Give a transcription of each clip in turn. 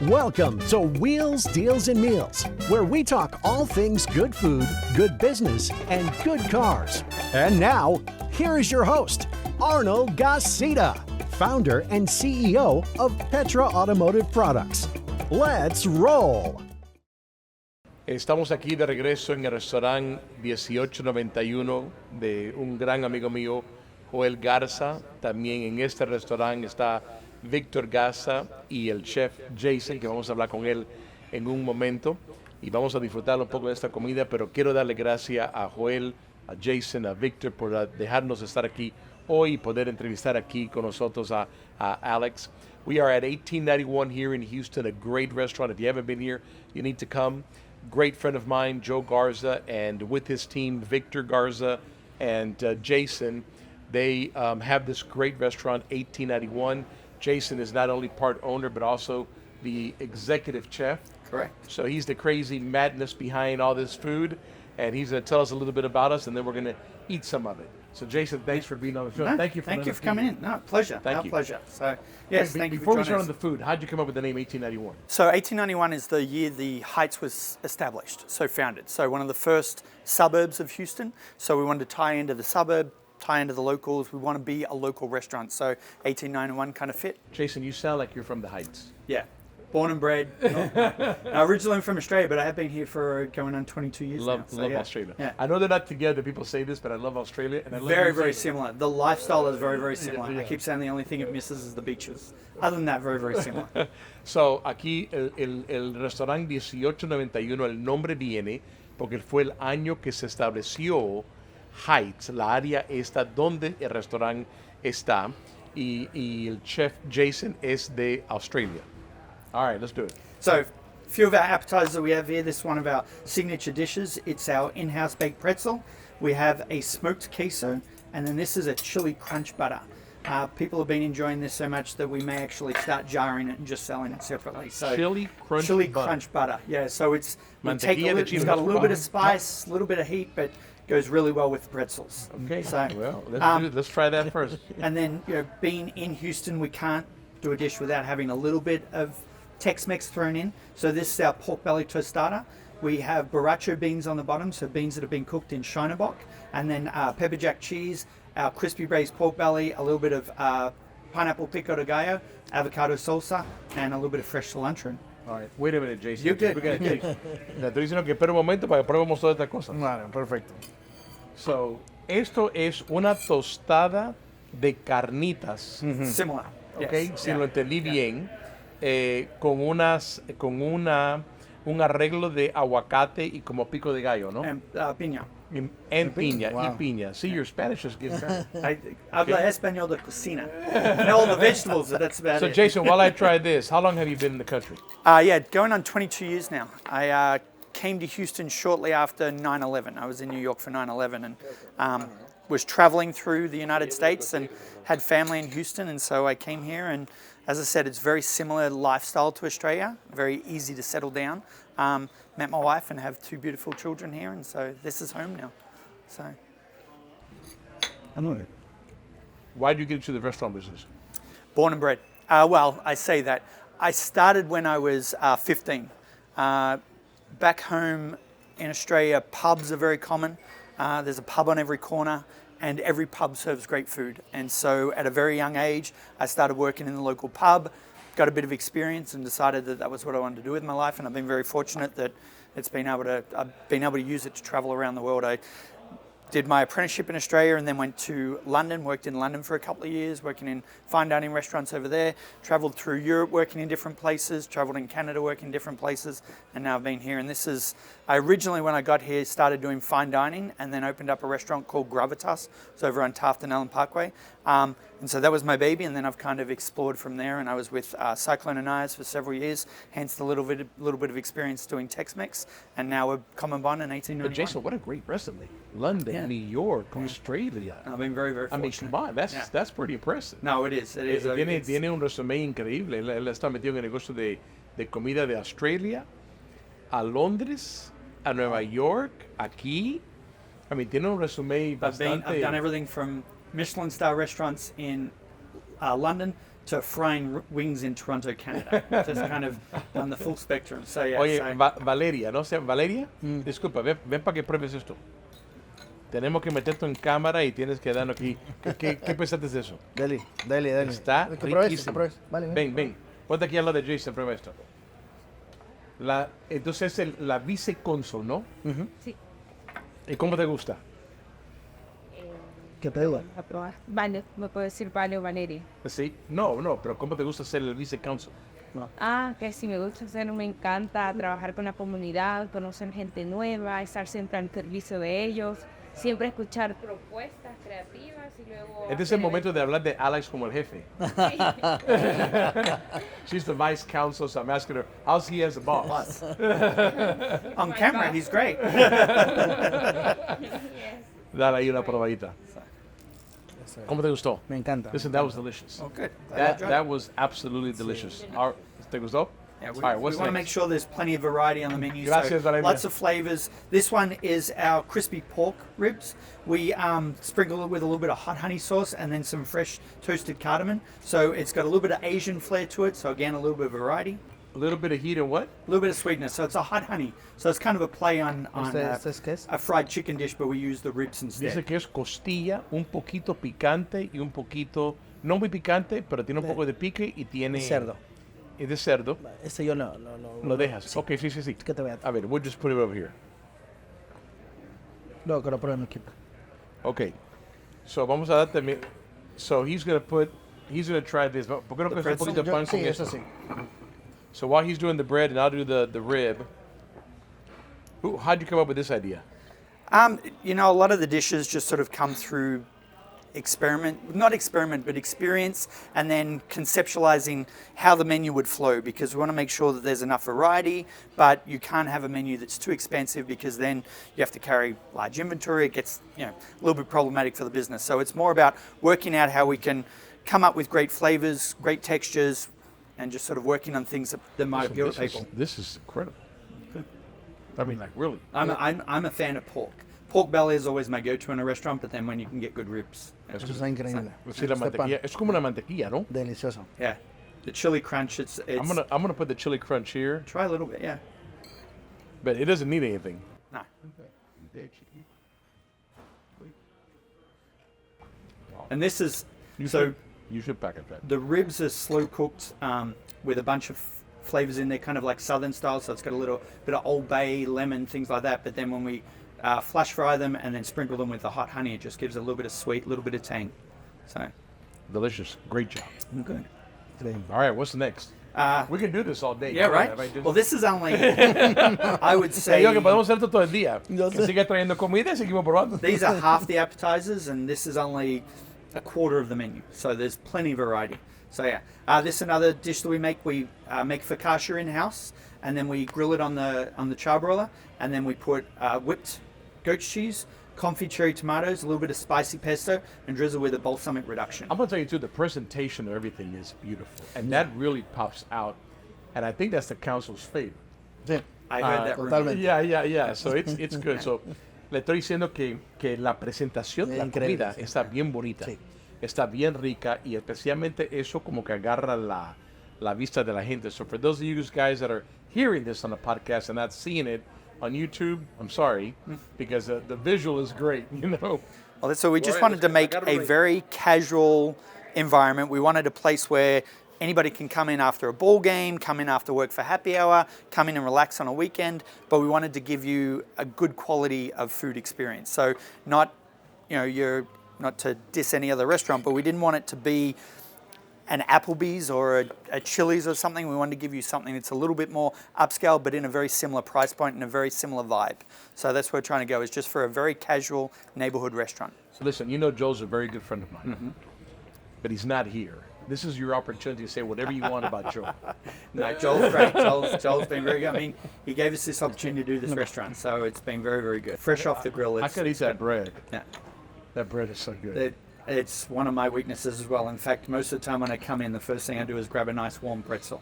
Welcome to Wheels, Deals, and Meals, where we talk all things good food, good business, and good cars. And now, here is your host, Arnold Gasita, founder and CEO of Petra Automotive Products. Let's roll. Estamos aquí de regreso en el restaurante 1891 de un gran amigo mío, Joel Garza. También en este restaurante está Víctor Garza y el chef Jason, que vamos a hablar con él en un momento y vamos a disfrutar un poco de esta comida, pero quiero darle gracias a Joel, a Jason, a Víctor por dejarnos estar aquí hoy y poder entrevistar aquí con nosotros a Alex. We are at 1891 here in Houston, a great restaurant. If you haven't been here, you need to come. Great friend of mine, Joe Garza, and with his team, Victor Garza and Jason, they have this great restaurant, 1891. Jason is not only part owner, but also the executive chef. Correct. So he's the crazy madness behind all this food, and he's going to tell us a little bit about us, and then we're going to eat some of it. So Jason, thanks for being on the show. No, thank you for coming in. No, pleasure. Thank you. Pleasure. So, yes, thank you for Before we joining start us. on the food, how'd you come up with the name 1891? So 1891 is the year the Heights was established, so founded. So one of the first suburbs of Houston. So we wanted to tie into the suburb, tie into the locals. We want to be a local restaurant. So 1891 kind of fit. Jason, you sound like you're from the Heights. Yeah. Born and bred. Originally I'm from Australia, but I have been here for going on 22 years now. So, love yeah. Australia. Yeah. I know they're not together. People say this, but I love Australia. And I love Very, New very Zealand. similar. The lifestyle is very, very similar. Yeah. I keep saying the only thing it misses is the beaches. Other than that, very, very similar. So, aquí el restaurante 1891, el nombre viene porque fue el año que se estableció Heights, la área esta donde el restaurante está, y el chef Jason es de Australia. All right, let's do it. So, a few of our appetizers that we have here. This is one of our signature dishes. It's our in-house baked pretzel. We have a smoked queso, and then this is a chili crunch butter. People have been enjoying this so much that we may actually start jarring it and just selling it separately. So Chili crunch crunch butter. Yeah, so it's it's Mantequilla got a little bit of chile. spice, a little bit of heat, but goes really well with the pretzels. Okay, So, well, let's try that first. and then, being in Houston, we can't do a dish without having a little bit of Tex-Mex thrown in. So this is our pork belly tostada. We have borracho beans on the bottom, so beans that have been cooked in China bock, and then pepper jack cheese, our crispy braised pork belly, a little bit of pineapple pico de gallo, avocado salsa, and a little bit of fresh cilantro. All right, wait a minute, Jason. You good. We're gonna take. Le estoy diciendo que espera un momento para que probemos todas estas cosas. Claro, perfecto. So, esto es una tostada de carnitas, Similar. okay? Yes. Si lo entendí bien, con un arreglo de aguacate y como pico de gallo, ¿no? And piña. And piña, Wow. y piña. See, your Spanish is getting better. Habla español de cocina. And all the vegetables, that's about So, it. Jason, while I try this, how long have you been in the country? Yeah, going on 22 years now. I came to Houston shortly after 9/11. I was in New York for 9/11 and was traveling through the United States and had family in Houston, and so I came here. And as I said, it's very similar lifestyle to Australia, very easy to settle down. Met my wife and have two beautiful children here, and so this is home now. So I know it. Why did you get into the restaurant business? born and bred. Well, I say that. I started when I was 15. Back home in Australia, pubs are very common. There's a pub on every corner, and every pub serves great food. And so at a very young age, I started working in the local pub, got a bit of experience, and decided that that was what I wanted to do with my life. And I've been very fortunate that I've been able to use it to travel around the world. I did my apprenticeship in Australia and then went to London, worked in London for a couple of years, working in fine dining restaurants over there, traveled through Europe working in different places, traveled in Canada working in different places, and now I've been here. And I originally, when I got here, started doing fine dining and then opened up a restaurant called Gravitas. It's over on Taft and Allen Parkway. And so that was my baby, and then I've kind of explored from there, and I was with Cyclone and Ayers for several years, hence the little bit of experience doing Tex-Mex, and now we're Common Bond in 1891. But Jason, what a great resume. London, Yeah. New York, Australia. I've been very, very I mean, fortunate. come on, that's pretty impressive. No, it is. It is. Tiene un resumen increíble. Él está metido en el negocio de comida de Australia, a Londres, a Nueva York, aquí. I mean, tiene un resumen bastante. I've done everything from Michelin-star restaurants in London to frying wings in Toronto, Canada. Just kind of on the full spectrum. So yeah. Oye, so, Valeria, ¿no? Valeria, disculpa, ven para que pruebes esto. Tenemos que meterte en cámara y tienes que darnos aquí. ¿Qué pensaste de eso? Dale. Está Que pruebes, riquísimo. que pruebes. Vale, Ven. Ponte aquí al lado de Jason, prueba esto. Entonces es la vicecónsul, ¿no? Sí. ¿Y cómo te gusta? ¿Qué te digo? A probar. Vale, me puedo decir Vale o Valeria. Sí. No, pero ¿cómo te gusta ser el vicecónsul? Que sí me gusta hacer, me encanta trabajar con la comunidad, conocer gente nueva, estar siempre al servicio de ellos, siempre escuchar propuestas creativas y luego... Este es el momento de hablar de Alex como el jefe. She's the vice counsel, so I'm asking her, how's he as a boss? on camera, he's great. Dale ahí una probadita. ¿Cómo te gustó? Me encanta. Listen, that was delicious. Oh, good. That was absolutely delicious. ¿Te gustó? Yeah, we All right, what's want to make next? sure there's plenty of variety on the menu. Gracias, so Valeria. lots of flavors. This one is our crispy pork ribs. We sprinkle it with a little bit of hot honey sauce and then some fresh toasted cardamom. So it's got a little bit of Asian flair to it. So again, a little bit of variety. A little bit of heat and what? A little bit of sweetness. So it's a hot honey. So it's kind of a play on ¿Este qué es? a fried chicken dish, but we use the ribs instead. Dice que es costilla, un poquito picante y un poquito, no muy picante, pero tiene un poco de pique y tiene... De cerdo. Y de cerdo. Ese yo no. Lo dejas. Sí. Ok, sí. ¿Qué te voy a A ver, we'll just put it over here. No, que lo prueben aquí. Ok. So vamos a darte... So he's going to try this. ¿Por qué no The coges un pretzel? poquito de pan con Sí, esto? eso sí. So while he's doing the bread and I'll do the rib, how'd you come up with this idea? A lot of the dishes just sort of come through experience, and then conceptualizing how the menu would flow, because we want to make sure that there's enough variety, but you can't have a menu that's too expensive because then you have to carry large inventory. It gets a little bit problematic for the business. So it's more about working out how we can come up with great flavors, great textures, and just sort of working on things that might appeal to people. This is incredible. I mean, like, really. I'm a fan of pork. Pork belly is always my go-to in a restaurant, but then when you can get good ribs. Eso está increíble. Sí, la Este pan, mantequilla. Es como una mantequilla, ¿no? delicioso. Yeah. The chili crunch, it's I'm gonna put the chili crunch here, try a little bit, yeah. but it doesn't need anything. No. And this is, You should package that. the ribs are slow cooked with a bunch of flavors in there, kind of like southern style. So it's got a little bit of Old Bay, lemon, things like that. But then when we flash fry them and then sprinkle them with the hot honey, it just gives a little bit of sweet, a little bit of tang. So Delicious. Great job. good. All right, what's next? We can do this all day. Yeah, right. Well, this is only, I would say, Yo, que podemos hacer esto todo el día. Que siga trayendo comida y seguimos probando. these are half the appetizers, and this is only a quarter of the menu. So there's plenty of variety. So yeah, this is another dish that we make. We make focaccia in house, and then we grill it on the charbroiler, and then we put whipped goat cheese, confit cherry tomatoes, a little bit of spicy pesto, and drizzle with a balsamic reduction. I'm gonna tell you too, the presentation of everything is beautiful, and that really pops out. And I think that's the council's favorite. Sí. I heard that. rumor. Totalmente. Yeah. So it's good. So le estoy diciendo que la presentación de la Increíble, comida sí. está bien bonita, Sí. está bien rica y especialmente eso como que agarra la vista de la gente. So for those of you guys that are hearing this on the podcast and not seeing it on YouTube, I'm sorry, because the visual is great, you know. Well, so we just Right, wanted to I make gotta a really- very casual environment. We wanted a place where anybody can come in after a ball game, come in after work for happy hour, come in and relax on a weekend, but we wanted to give you a good quality of food experience. So not to diss any other restaurant, but we didn't want it to be an Applebee's or a Chili's or something. We wanted to give you something that's a little bit more upscale, but in a very similar price point and a very similar vibe. So that's where we're trying to go, is just for a very casual neighborhood restaurant. So listen, you know Joel's a very good friend of mine, but he's not here. This is your opportunity to say whatever you want about Joel. No, Joel's great. Joel's been very good. I mean, he gave us this opportunity to do this restaurant, so it's been very, very good. Fresh off the grill. I could eat that bread. Yeah. That bread is so good. It's one of my weaknesses as well. In fact, most of the time when I come in, the first thing I do is grab a nice warm pretzel.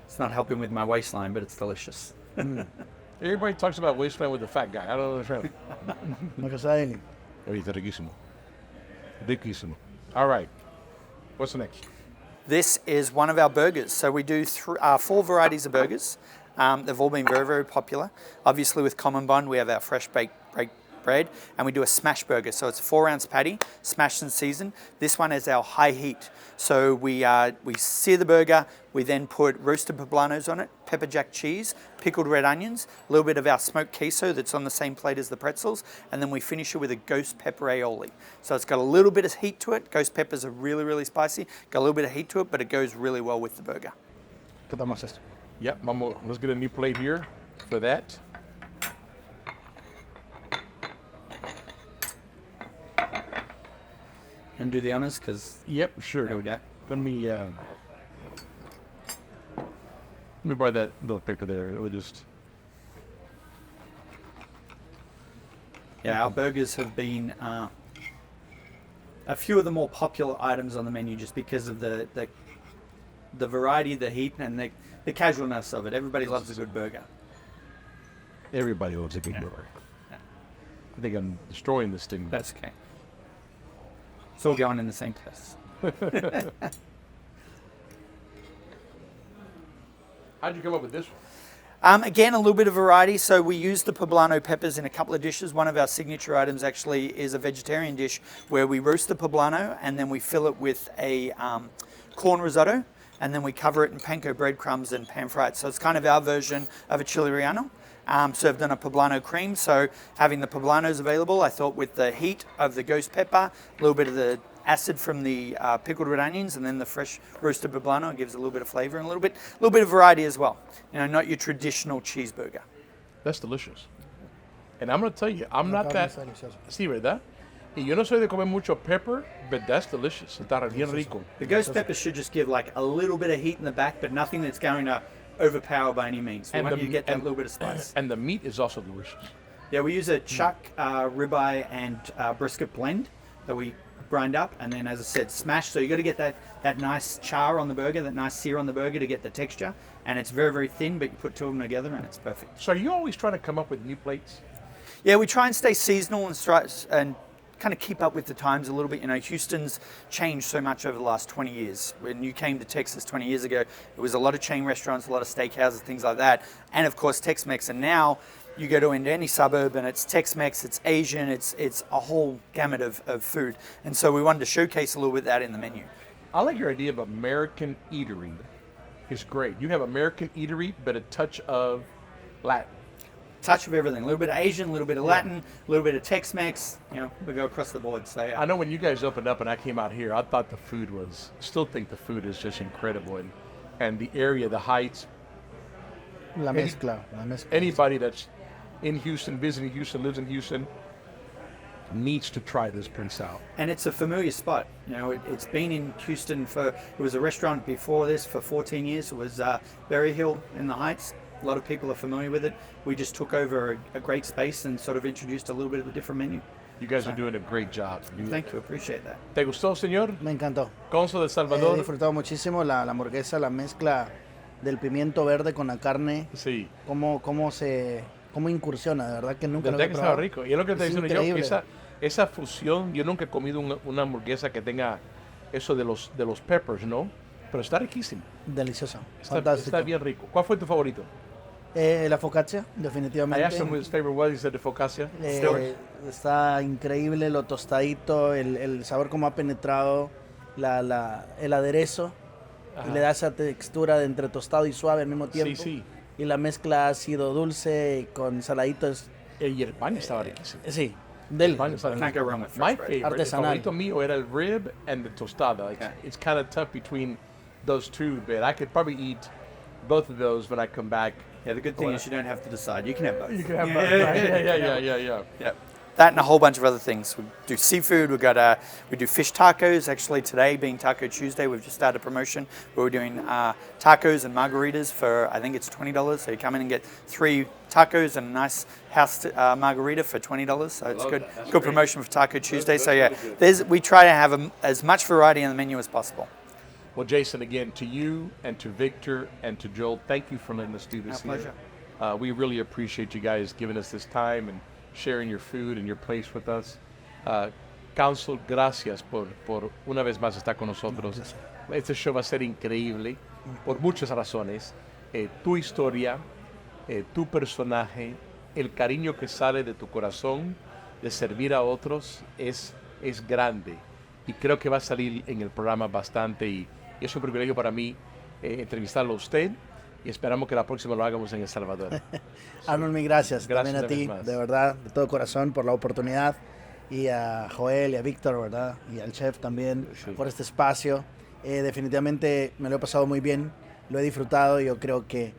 It's not helping with my waistline, but it's delicious. Everybody talks about waistline with the fat guy. I don't understand. Lo que sabe Eli. Oye, está riquísimo. Riquísimo. All right. What's next? This is one of our burgers. So we do 4 varieties of burgers. They've all been very, very popular. Obviously with Common Bond, we have our fresh baked bread, and we do a smash burger. So it's a 4-ounce patty, smashed and seasoned. This one is our high heat. So we sear the burger, we then put roasted poblanos on it, pepper jack cheese, pickled red onions, a little bit of our smoked queso that's on the same plate as the pretzels, and then we finish it with a ghost pepper aioli. So it's got a little bit of heat to it. Ghost peppers are really, really spicy. Got a little bit of heat to it, but it goes really well with the burger. ¿Qué tomamos esto? Yep, let's get a new plate here for that. And do the honors, because Yep, sure. there we go. Let me borrow that little paper there. It would just. Yeah, our burgers have been a few of the more popular items on the menu just because of the variety, the heat, and the casualness of it. Everybody loves a good burger. Everybody loves a good burger. I think I'm destroying this thing. That's okay. It's all going in the same place. How'd you come up with this one? Again, a little bit of variety. So we use the poblano peppers in a couple of dishes. One of our signature items actually is a vegetarian dish where we roast the poblano and then we fill it with a corn risotto, and then we cover it in panko breadcrumbs and pan fried. So it's kind of our version of a chili relleno, served on a poblano cream. So having the poblanos available, I thought with the heat of the ghost pepper, a little bit of the acid from the pickled red onions, and then the fresh roasted poblano gives a little bit of flavor and a little bit of variety as well. You know, not your traditional cheeseburger. That's delicious. And I'm going to tell you, I'm not carne that. está deliciosa. Sí, ¿verdad? Y yo no soy de comer mucho pepper, but that's delicious. Está bien rico. The ghost pepper should just give like a little bit of heat in the back, but nothing that's going to overpower by any means. We want you to get that little bit of spice. And the meat is also delicious. Yeah, we use a chuck, ribeye, and brisket blend that we grind up, and then, as I said, smash. So you got to get that nice char on the burger, that nice sear on the burger to get the texture. And it's very, very thin, but you put 2 of them together, and it's perfect. So are you always trying to come up with new plates? Yeah, we try and stay seasonal and kind of keep up with the times a little bit. You know, Houston's changed so much over the last 20 years. When you came to Texas 20 years ago, it was a lot of chain restaurants, a lot of steakhouses, things like that. And of course, Tex-Mex. And now you go into any suburb and it's Tex-Mex, it's Asian, it's a whole gamut of food. And so we wanted to showcase a little bit of that in the menu. I like your idea of American Eatery. It's great. You have American Eatery, but a touch of Latin. Touch of everything. A little bit of Asian, a little bit of Latin, a little bit of Tex-Mex. You know, we go across the board. So I know when you guys opened up and I came out here, I thought the food still think the food is just incredible. And the area, the heights, La mezcla. anybody that's in Houston, visiting Houston, lives in Houston, needs to try this place out. And it's a familiar spot. You know, it's been in Houston it was a restaurant before this for 14 years. It was Berry Hill in the Heights. A lot of people are familiar with it. We just took over a great space and sort of introduced a little bit of a different menu. You guys are doing a great job. Thank you, appreciate that. ¿Te gustó, señor? Me encantó. Consul de He Salvador. disfrutado muchísimo la hamburguesa, la mezcla del pimiento verde con la carne. Sí. Cómo incursiona, de verdad que nunca De lo verdad he que estaba probado. rico. Y es lo que te Es diciendo yo, increíble. esa fusión, yo nunca he comido una hamburguesa que tenga eso de los peppers, ¿no? Pero está riquísimo. Delicioso. Está Fantástico. bien rico. ¿Cuál fue tu favorito? La focaccia, I definitivamente. asked him what his favorite was. He said the focaccia. Está increíble lo tostadito, el sabor como ha penetrado el aderezo. Ajá. Y le da esa textura de entre tostado y suave al mismo tiempo. Sí. Y la mezcla ácido dulce con saladitos. Y el pan estaba riquísimo. Sí, El pan estaba Can't go riquísimo. wrong with My fresh bread. favorite, el Artesanal. favorito mío era el rib and the tostada. Like, it's kind of tough between those two, but I could probably eat both of those when I come back. Yeah, the good thing is you don't have to decide. You can have both. You can have both. Yeah. Yep. That and a whole bunch of other things. We do seafood. We do fish tacos. Actually, today being Taco Tuesday, we've just started a promotion where we're doing tacos and margaritas for I think it's $20. So you come in and get 3 tacos and a nice house margarita for $20. So it's good promotion for Taco Tuesday. So yeah, we try to have as much variety in the menu as possible. Well, Jason, again, to you and to Victor and to Joel, thank you for letting us do this. Our here. pleasure. We really appreciate you guys giving us this time and sharing your food and your place with us. Council, gracias por una vez más estar con nosotros. Este show va a ser increíble por muchas razones. Tu historia, tu personaje, el cariño que sale de tu corazón de servir a otros es grande. Y creo que va a salir en el programa bastante. Y es un privilegio para mí entrevistarlo a usted. Y esperamos que la próxima lo hagamos en El Salvador. Arnold, mil gracias. Gracias También a ti, una vez más. de verdad, de todo corazón, por la oportunidad. Y a Joel y a Víctor, ¿verdad? Y al chef también, Sí. por este espacio. Definitivamente me lo he pasado muy bien, lo he disfrutado. Yo creo que,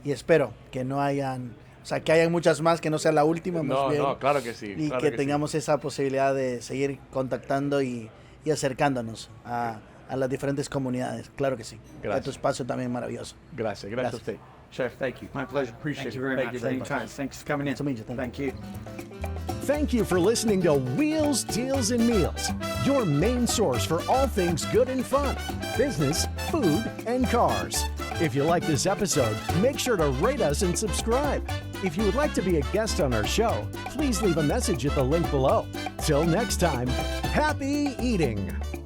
y espero que no hayan, o sea, que hayan muchas más, que no sea la última, más bien. No, claro que sí. Y claro que sí. tengamos esa posibilidad de seguir contactando y acercándonos a las diferentes comunidades. Claro que sí. Gracias. A tu espacio también maravilloso. Gracias a Gracias. usted. Chef, thank you. My pleasure. Appreciate Thank you it. very Thank much. you very Anytime. much. Thanks for coming in. Nice to meet you. Thank you. Thank you for listening to Wheels, Deals, and Meals, your main source for all things good and fun, business, food, and cars. If you like this episode, make sure to rate us and subscribe. If you would like to be a guest on our show, please leave a message at the link below. Till next time, happy eating!